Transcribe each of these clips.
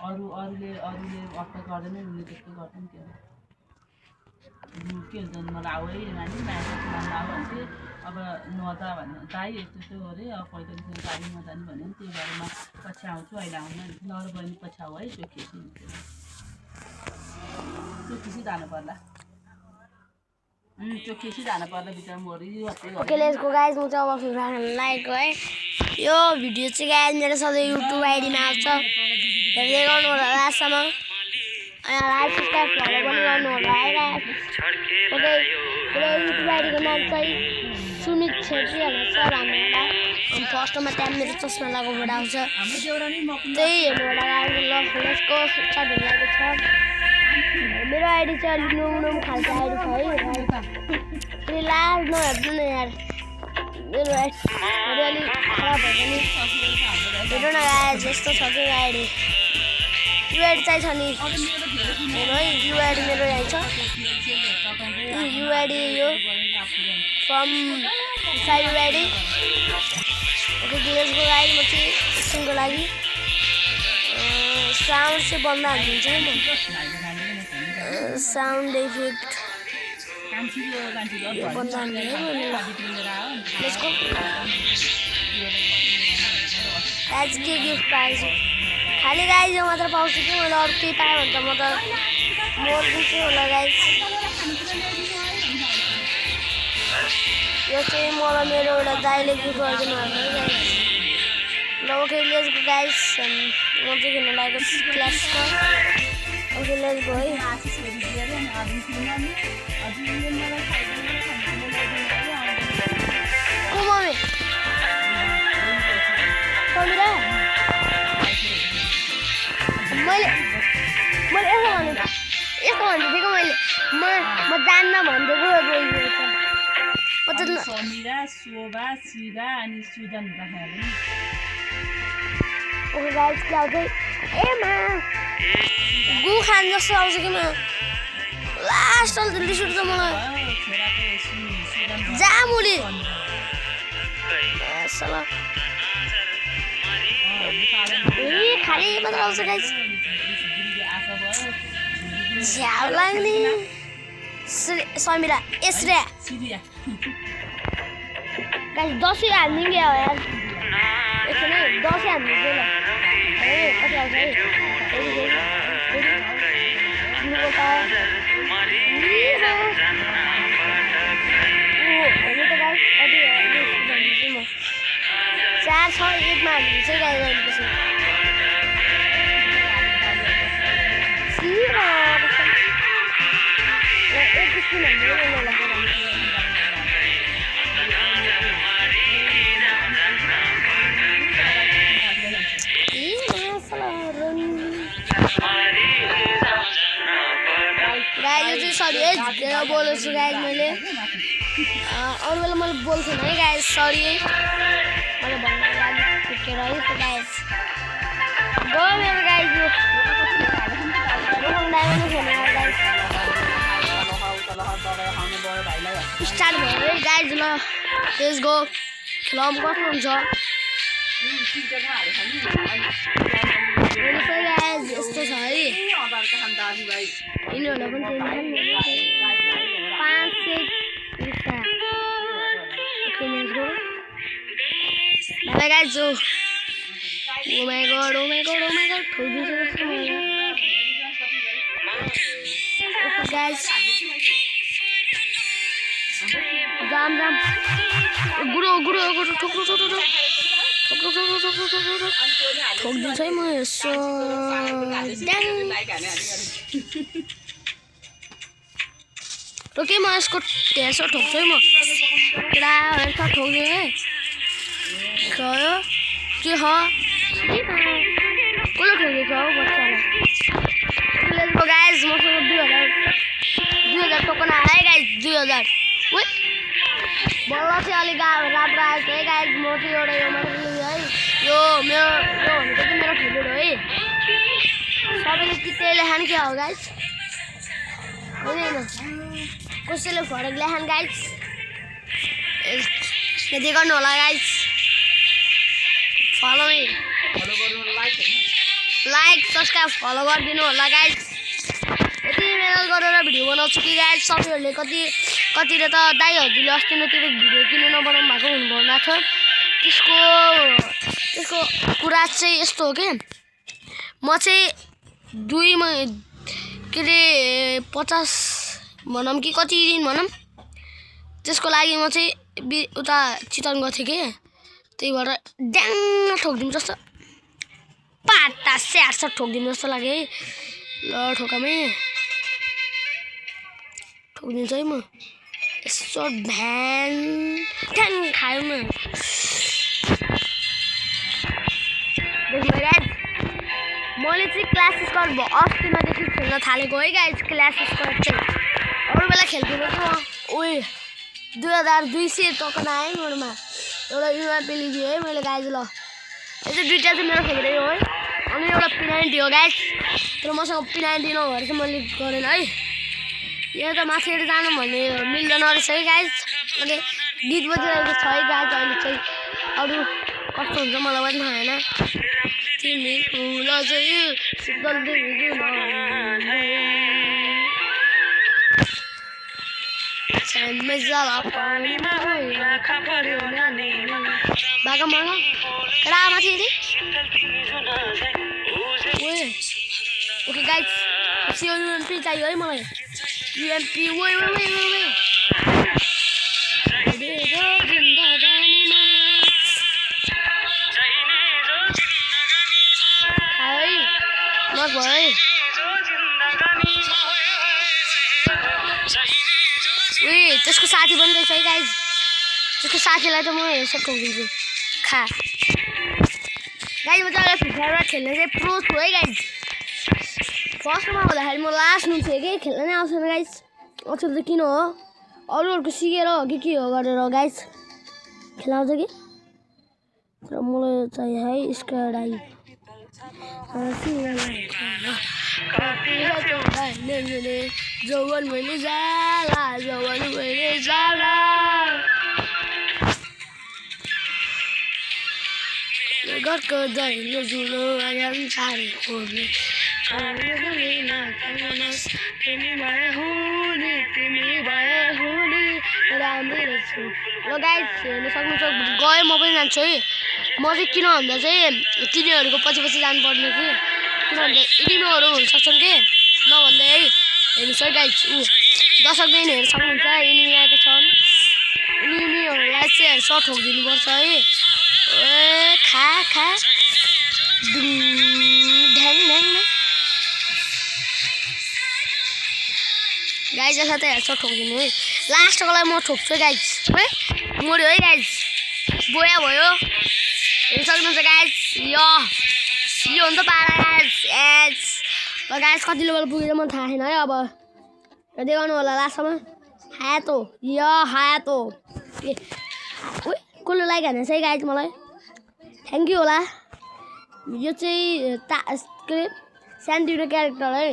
अरूले अट्ट गर्दैन उनीले त्यस्तो गर्दैन के हुन्छ मलाई आऊ है नानी माया मान्नु आऊ भन्थे अब नजा भन्नु दाइ यस्तो अरे अब पैदल गाडी नजाने भन्यो नि त्यही भएर म पछि आउँछु अहिले आउनु नर बहिनी पछि आऊ है चोखिसी जानु पर्ला चोखिसी जानु पर्ला बिचरा मरि ओके लेट्स गो गाइस म चाहिँ अब लाइक है यो भिडियो चाहिँ गाइस मेरो सधैँ युट्युब आइडीमा आउँछ हेर्दै गर्नु होला लास्टसम्म अनि लाइक सब्स्क्राइब फलो पनि गर्नु होला है गाइस ओके मेरो युट्युब आइडीको नाम चाहिँ सुमित छेत्री भनेर छ भन्नुलाई अनि फर्स्टमा त्यहाँ मेरो चस्मा लगाएको आउँछ त्यही हेर्नु होला गाइस ल लेट्स गो स्टार्ट हुन लागेको छ मेरो आइडी चाहिँ अलिक नोम खालको आइडी छ है लास्ट नहेर्नु न यार मेरो आइडी अलिक खराब भयो भने हेर्नु न गाइस यस्तो छ कि आइडी यो आइडी चाहिँ छ नि हेर्नु है यो आइडी मेरो यहाँ छ यो आइडी यो फ्रम साइड यो आइडी ओके लेट्सको गाइस म चाहिँ एकछिनको लागि साउन्ड चाहिँ बन्द हालिदिन्छु है म साउन्ड इफेक्ट बन्द हाल्नु लेट्सको गाइस के गिफ्ट पाएछु खाली गाइस यो मात्र पाउँछु कि मैले अरू केही पाएँ भने त म त मर्दिन्छु होला गाइस यो चाहिँ मलाई मेरो एउटा दाइले गिफ्ट गरिदिनु भएको है गाइस ल ओके लेट्सको गाइस म चाहिँ खेल्न लागेको क्लासमा ओके लेट्सको है को मम्मी समिरा मैले यस्तो भनिदिएको मैले म जान्न भनिदिएको समिरा शोभा शिवा अनि सुजन राखेको ओके गाइस के आउँछ ए मा गु खान जस्तो आउँछ कि म लास्ट अल रिस उठ्छ मलाई जामुली खाली मात्र आउँछ गाइस झ्याउ लाग्ने समिरा एश्रेया गाइस 10 हाल्नु क्या हो यार एकछिन 10 हाल्नु ल कति आउँछ है चार छ एकमा हाल्नु चाहिँ गाई गरेपछि एक स्पुन गाइस सरी है झुकेर बोलेछु गाइस मैले अरू बेला मैले बोल्थेन है गाइस सरी है मैले भन्नु लागि झुकेर है त गाइस गयो मेरो गाइस यो स्टार्ट भयो है गाइस ल लेट्स गो खेलाउनु कस्तो हुन्छ यस्तो छ है यिनीहरूलाई पनि त्यही गाइस ओ माय गॉड ठोकिदिन्छ जस्तो गाइस जाम गुरो ठोक्दिन्छ है म यसो ठोके म यसको ढेरसो ठोक्छु है म पुरा ठोक्दिएँ है गयो के ह कसले ठोकेको हौ बच्चालाई गाइस मसँग 2000 टोकन आयो है गाइस 2000 बल्ल चाहिँ अलिक राम्रो आएको है गाइस म चाहिँ एउटा यो मात्र लिएँ है यो भनेको चाहिँ मेरो फेभरेट हो है सबैले त्यही लेखान के हो गाइस होइन कसैले फरक लेखान गाइस यदि गर्नु होला गाइस फलो गर्नु लाइक लाइक सब्सक्राइब फलो गरिदिनु होला गाइज। यति मेहनत गरेर भिडियो बनाउँछु कि गाइज सबैहरूले कतिले त दाइहरूले अस्ति नै त्यो भिडियो किन नबनाउनु भएको हुनुभएको छ। त्यसको कुरा चाहिँ यस्तो हो कि म चाहिँ 50 भनौँ कि कति दिन भनौँ त्यसको लागि म चाहिँ उता चितवन गएको थिएँ कि त्यही भएर ड्याङ ठोकिदिउँ जस्तो पाटा स्याहार्छ ठोकिदिनु जस्तो लाग्यो है। ल ठोकिदिन्छु है म यसो भ्यान ठ्याङ खायो म। मैले चाहिँ क्लास स्कर्ट अस्तिमादेखि खेल्न थालेको है गाइज। क्लास स्कर्ट चाहिँ अरू बेला खेल्थेँ कि म 2200 टोकन आयो मेरोमा। एउटा युएमपी लिदियो है मैले गाइज। ल यो चाहिँ दुईवटा चाहिँ मेरो फेभरेट हो है। अनि एउटा P90 हो गाइज। तर मसँग P90 नभएर चाहिँ मैले गरेन है। यहाँ त माथिबाट जानु भन्ने मिल्दैन रहेछ है गाइज। अनि गीत बजिरहेको छ है गाइज अहिले चाहिँ। अरू कस्तो हुन्छ मलाई पनि थाहा छैन। तिमी फुल चाहिँ शीतल बागा मागा माथि ओके गाइज UMP चाहियो है मलाई। UMP त्यसको साथी पनि रहेछ है गाइज। त्यसको साथीलाई त म हेर्छ ठोकिदिन्छु खा गाइज। म चाहिँ फ्री फायरमा खेल्ने चाहिँ प्रो छु है गाइज। फर्स्टमा हुँदाखेरि म लास्ट नु थिएँ कि खेल्न नै आउँछ गाइज। अचेल त किन हो अरूहरूको सिकेर हो कि के हो गरेर गाइज खेलाउँछ कि। तर मलाई चाहिँ है स्क्वाड आई जौवन मैले जाला घरको दैलो जुलो आँगन छाडे खोल्ने राम्रै रहेछ। ल गाइज हेर्नु सक्नुहुन्छ गएँ म पनि जान्छु है। म चाहिँ किन भन्दा चाहिँ तिनीहरूको पछि जानुपर्ने कि किन भन्दा इनिमीहरू हुनसक्छन् कि नभन्दा है। हेर्नुहोस् है गाइज दर्शकले हेर्न सक्नुहुन्छ इनिमी आएको छन्। इनिमीहरूलाई चाहिँ हेर्छ ठोकिदिनुपर्छ है। खा ढ्याङ गाइज यसलाई त हेर्छ ठोकिदिनु है। लास्टकोलाई म ठोक्छु गाइज है। मऱ्यो है गाइज बोया भयो हेर्न सक्नुहुन्छ गाइज। यो हो नि त पारा गाइज गाइज कति लेभल पुगेर मलाई थाहा छैन है। अब देखाउनु होला लास्टमा हातो कसले लाइक हानेछ है गाइज मलाई थ्याङ्क यू होला। यो चाहिँ सानोतिनो क्यारेक्टर है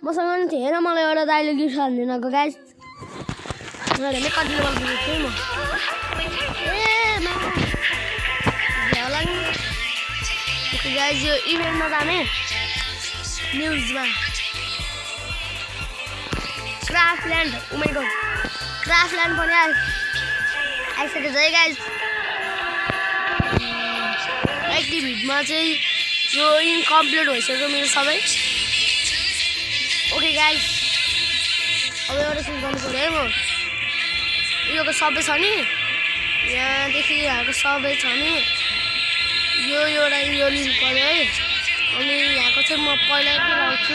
मसँग पनि थिएन। मलाई एउटा दाइले गिफ्ट हानिदिनको गाइज। मैले कति लेभल पुगेको थिएँ म गाइज। यो इभेन्टमा जाने न्युजमा क्राफ्टल्यान्ड क्राफ्टल्यान्ड पनि आइसकेको छ है गाइज। एक्टिभिटीमा चाहिँ यो इनकम्प्लिट भइसक्यो मेरो सबै। ओके गाइज अब एउटा सुट गर्नु पऱ्यो है। म योको सबै छ नि यहाँदेखि यहाँको सबै छ नि यो एउटा यो लिनु पऱ्यो है। अनि यहाँको चाहिँ म पहिलाकै लाउँछु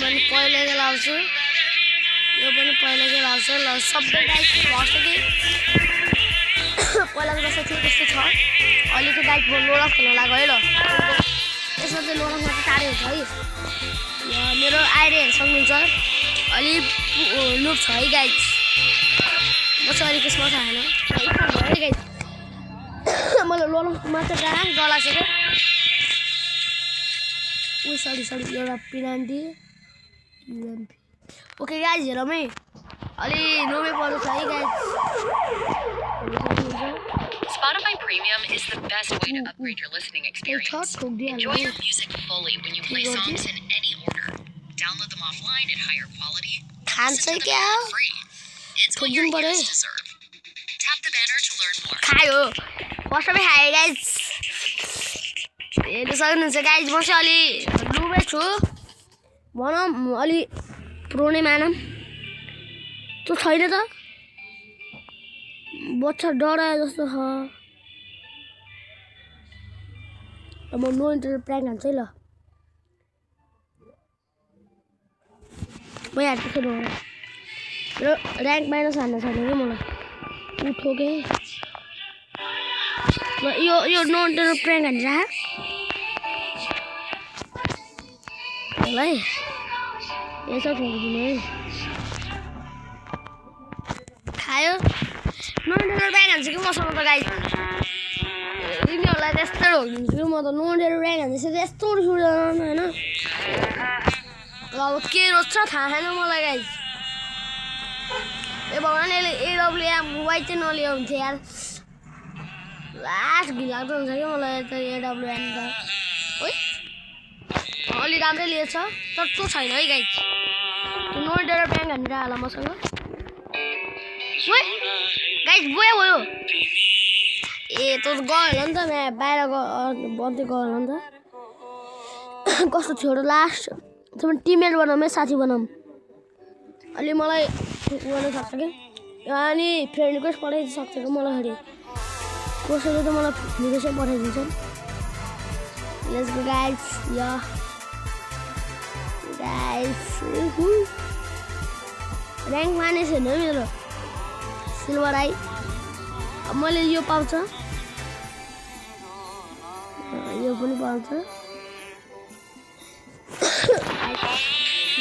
मैले पहिलाकै लाउँछु यो पनि पहिलाकै लाउँछु। ल सबै गाइज भर्छ कि पहिलाको जस्तो थियो त्यस्तो छ। अहिले चाहिँ गाइज म लोडा खेल्न लाग्यो है। ल यसमा चाहिँ लोडामा चाहिँ टाढै हुन्छ है। मेरो आएर हेर्न सक्नुहुन्छ अलि लुप छ है गाइज। म चाहिँ अलिक यसमा थाहा छैन है गाइज। मलाई लोडामा चाहिँ डर लाग्छ क्या। सरी एउटा P90 UMP। ओके गाइज हेरौँ है अलि नोबे पर्नु छ है guys. Premium is the best way to upgrade your listening experience. Enjoy your music fully when you play songs in any order. Download them offline at higher quality. Listen to them ad-free. It's what your ears deserve. Tap the banner to learn more. खायो first of खाएँ guys हेर्नु सक्नुहुन्छ guys म चाहिँ अलि डुबे छु भनौँ अलि प्रो नै मानौँ त्यो छैन त बच्चा डरायो जस्तो छ म नो इन्टरनेट प्र्याङ्क हान्छु है ल भइहाल्छ खेल्नु मेरो ऱ्याङ्क माइनस हान्न छैन कि मलाई ठोके ल यो नो इन्टरनेट प्र्याङ्क हान्छ ल है यसो ठोकिदिनु है खायो नो इन्टरनेट प्र्याङ्क हान्छ कि मसँग त गाई यिनीहरूलाई त्यस्तै ठोकिदिन्छु कि म त नो इन्टरनेट प्र्याङ्क हान्छ त्यस्तो सुर्दैन होइन अब के रोज्छ थाहा छैन मलाई गाई ए भगवान् यसले एडब्लुएम मोबाइल चाहिँ नलियो हुन्थ्यो यार लास्ट घिनलाग्दो हुन्छ कि मलाई त एडब्लुएम त है अलि राम्रै लिएछ तर त्यो छैन है गाइज त्यो नो इन्टरनेट प्र्याङ्क हानेर होला मसँग गाइज गयो भयो ए त्यो गयो होला नि त बाहिर बन्दै गयो होला नि त कस्तो थियो र लास्ट त्यो टिममेट बनाऊँ है साथी बनाऊँ अलि मलाई गर्न सक्छ कि अनि फ्रेन्ड रिक्वेस्ट पठाइदिनु सक्छ कि मलाई फेरि कसैले त मलाई रिक्वेस्ट पठाइदिन्छ let's go guys yeah guys rank माने छैन मेरो सिल्भर आई अब मैले यो पाउँछ यो पनि पाउँछ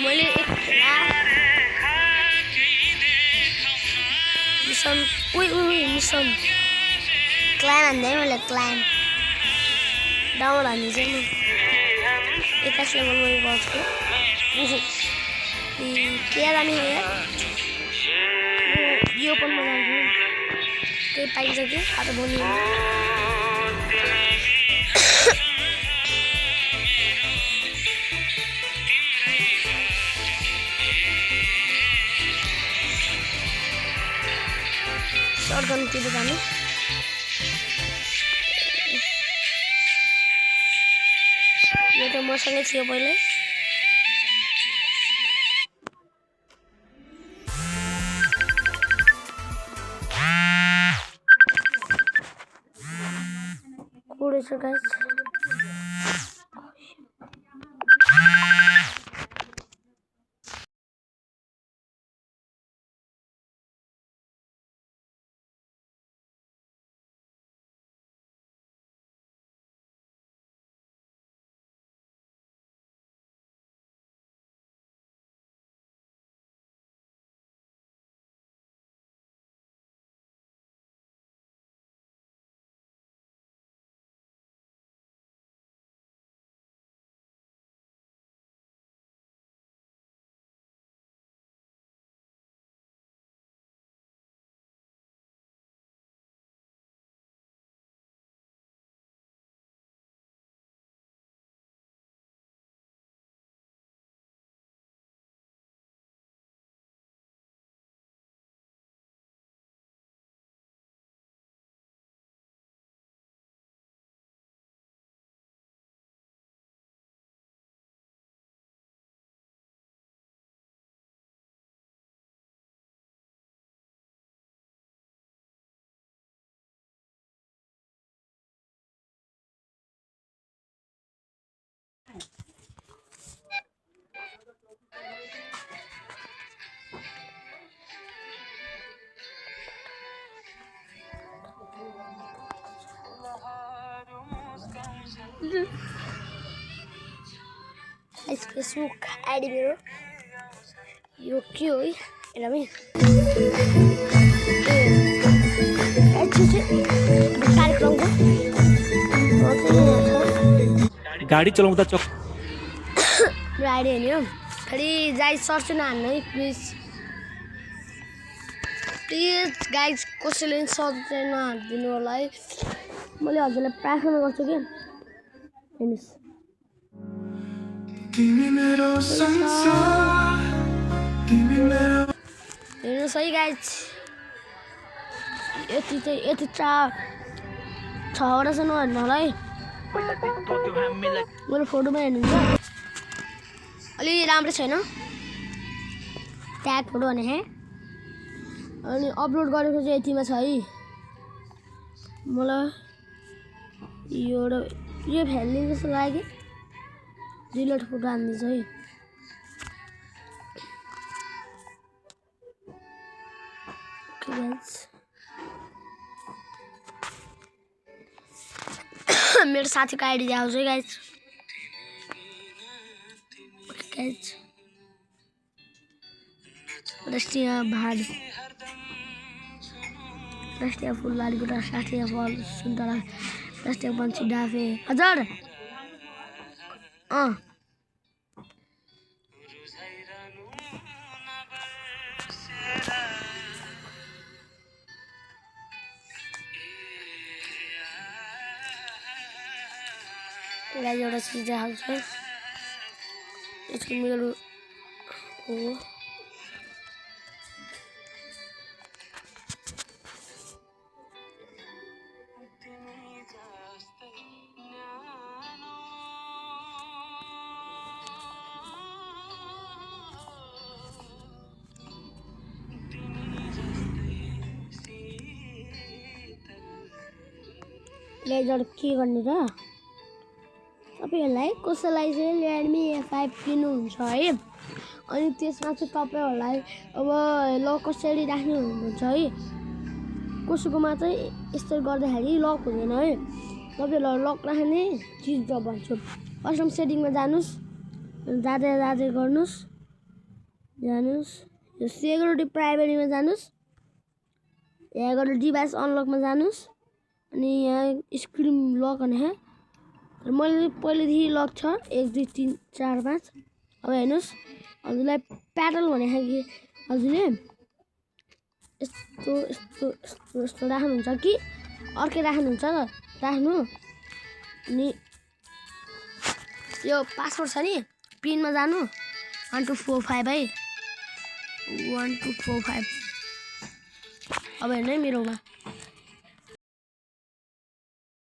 मैले मिसन मिसन क्लाइम हान्दै मैले क्लाइम डाउन हान्ने चाहिँ म 21 लेभलमा पाउँछु के जाने हो यार यो पनि बनाउँछु केही पाइन्छ कि आज भोलि शॉटगनतिर जाने यो त मसँगै थियो पहिले कोडे छ गाइस Facebook ID मेरो यो के हो हेर है गाडी चलाउँदा चक राइड हेर्नु फेरि गाइस सर्च नहान्नु है प्लिज गाइस कसैले सर्च नहान्दिनु होला है मैले हजुरलाई प्रार्थना गर्छु के हेर्नुहोस् हेर्नुहोस् है गाइज यति छवटा छ नहेर्नुलाई मेरो फोटोमा हेर्नुहुन्छ अलि राम्रो छैन ट्याग फोटो भने हे अनि अपलोड गरेको चाहिँ यतिमा छ है मलाई यो फ्याल्ने जस्तो लाग्यो डिलिट फोटो हान्दैछ है मेरो साथीको आइडी देखाउँछु है गाइज राष्ट्रिय भाड राष्ट्रिय फुल लालीगुटा राष्ट्रिय फल सुन्तला राष्ट्रिय पन्छी डाफे हजुर गाइज एउटा चिज देखाउँछु यसको मेरो हो लेजर के गर्ने र तपाईहरुलाई कसैलाई चाहिँ Redmi A5 किन्नुहुन्छ है अनि त्यसमा चाहिँ तपाईहरुलाई अब लक कसरी राख्ने हुन्छ है कसैकोमा चाहिँ यस्तो गर्दाखेरि लक हुँदैन है तपाईहरुलाई लक राख्ने चीज त भन्छु फर्स्टमा सेटिङमा जानुस् जाँदै गर्नुस् यो सिक्युरिटी प्राइभेसीमा जानुस् यहाँ गएर डिभाइस अनलकमा जानुस् अनि यहाँ स्क्रिन लक भने है मैले पहिलेदेखि लक छ 1 2 3 4 5 अब हेर्नुस् हजुरलाई प्याडल भने कि हजुरले यस्तो राख्नुहुन्छ कि अर्कै राख्नुहुन्छ राख्नु अनि यो पासवर्ड छ नि पिनमा जानु 1245 है 1245 अब हेर्नु है मेरोमा